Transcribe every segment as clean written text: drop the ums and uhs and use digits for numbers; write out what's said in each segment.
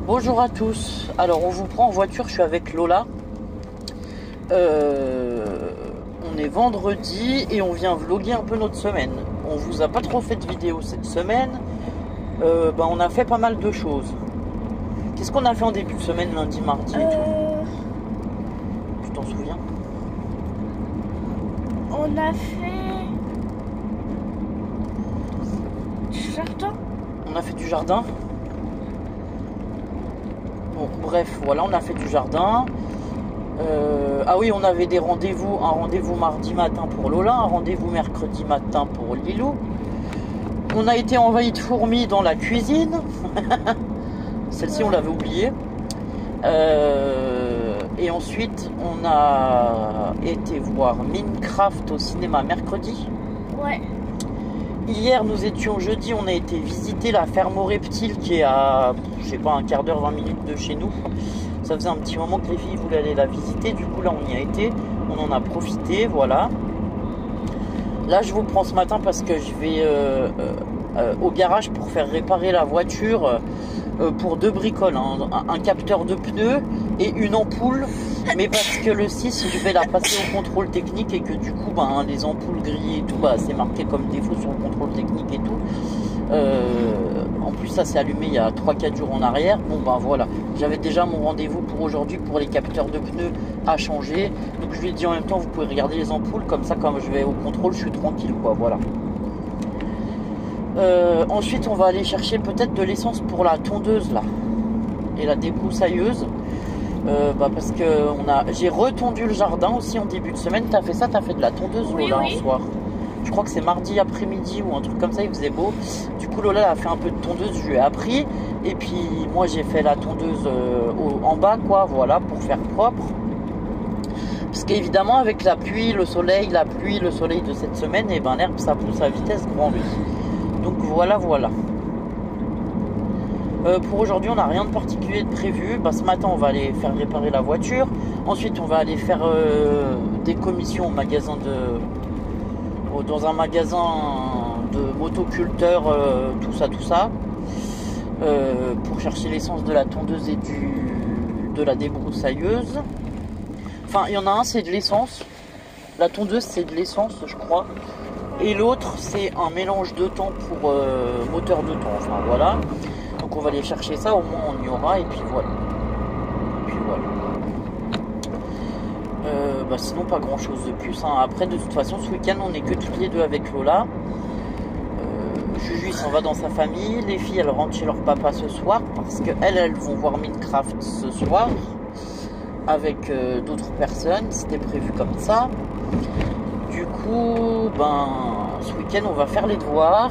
Bonjour à tous. Alors on vous prend en voiture, je suis avec Lola. On est vendredi et on vient vlogger un peu notre semaine. On vous a pas trop fait de vidéos cette semaine. On a fait pas mal de choses. Qu'est-ce qu'on a fait en début de semaine, lundi, mardi et tout? Tu t'en souviens? On a fait du jardin. On a fait du jardin. Bon, bref, voilà, on a fait du jardin. Ah oui, on avait des rendez-vous. Un rendez-vous mardi matin pour Lola, un rendez-vous mercredi matin pour Lilou. On a été envahi de fourmis dans la cuisine. Celle-ci, on l'avait oubliée. Et ensuite, on a été voir Minecraft au cinéma mercredi. Ouais. Hier, nous étions jeudi, on a été visiter la ferme aux reptiles qui est à, je sais pas, un quart d'heure, 20 minutes de chez nous. Ça faisait un petit moment que les filles voulaient aller la visiter, du coup là on y a été, on en a profité, voilà. Là je vous prends ce matin parce que je vais au garage pour faire réparer la voiture pour deux bricoles, hein, un capteur de pneus et une ampoule, mais parce que le 6 je vais la passer au contrôle technique et que du coup les ampoules grillées et tout, c'est marqué comme défaut sur le contrôle technique et tout. En plus ça s'est allumé il y a 3-4 jours en arrière. Bon voilà, j'avais déjà mon rendez-vous pour aujourd'hui pour les capteurs de pneus à changer, donc je lui ai dit en même temps vous pouvez regarder les ampoules, comme ça quand je vais au contrôle je suis tranquille quoi, voilà. Ensuite on va aller chercher peut-être de l'essence pour la tondeuse là et la débroussailleuse, parce que j'ai retondu le jardin aussi en début de semaine. T'as fait ça, t'as fait de la tondeuse Lola un soir. Je crois que c'est mardi après-midi ou un truc comme ça, il faisait beau. Du coup Lola a fait un peu de tondeuse, je lui ai appris. Et puis moi j'ai fait la tondeuse en bas quoi, voilà, pour faire propre. Parce qu'évidemment avec la pluie, le soleil de cette semaine, et l'herbe ça pousse à vitesse grand V. Donc voilà. Pour aujourd'hui on n'a rien de particulier de prévu. Ce matin on va aller faire réparer la voiture. Ensuite on va aller faire des commissions au magasin dans un magasin de motoculteurs, tout ça, pour chercher l'essence de la tondeuse et de la débroussailleuse. Enfin, il y en a un, c'est de l'essence. La tondeuse, c'est de l'essence, je crois. Et l'autre, c'est un mélange de temps pour moteur de temps. Enfin, voilà. Donc, on va aller chercher ça. Au moins, on y aura. Et puis, voilà. Sinon pas grand chose de plus, hein. Après de toute façon ce week-end on est que toutes les deux avec Lola. Juju s'en va dans sa famille, les filles elles rentrent chez leur papa ce soir parce qu'elles vont voir Minecraft ce soir avec d'autres personnes, c'était prévu comme ça. Du coup ce week-end on va faire les devoirs,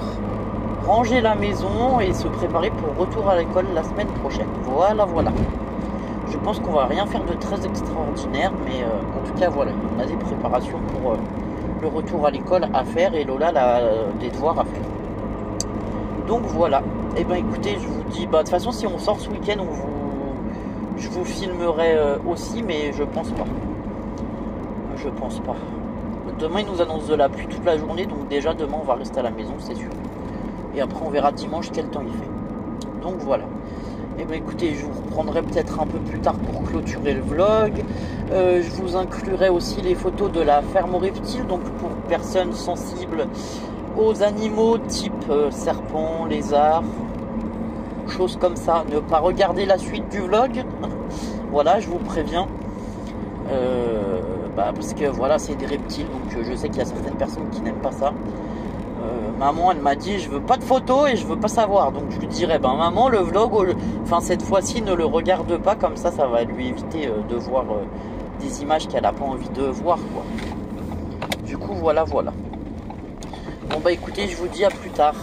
ranger la maison et se préparer pour le retour à l'école la semaine prochaine. Voilà. Je pense qu'on va rien faire de très extraordinaire, mais en tout cas voilà, on a des préparations pour le retour à l'école à faire et Lola des devoirs à faire. Donc voilà. Et écoutez, je vous dis, de toute façon si on sort ce week-end, je vous filmerai aussi, mais je pense pas. Demain ils nous annoncent de la pluie toute la journée, donc déjà demain on va rester à la maison, c'est sûr. Et après on verra dimanche quel temps il fait. Donc voilà. Écoutez, je vous reprendrai peut-être un peu plus tard pour clôturer le vlog. Je vous inclurai aussi les photos de la ferme aux reptiles, donc pour personnes sensibles aux animaux type serpents, lézards, choses comme ça. Ne pas regarder la suite du vlog. Voilà, je vous préviens. Parce que voilà, c'est des reptiles, donc je sais qu'il y a certaines personnes qui n'aiment pas ça. Maman elle m'a dit je veux pas de photos et je veux pas savoir, donc je lui dirais maman le vlog cette fois-ci ne le regarde pas, comme ça va lui éviter de voir des images qu'elle a pas envie de voir quoi. Du coup voilà. Bon écoutez, je vous dis à plus tard.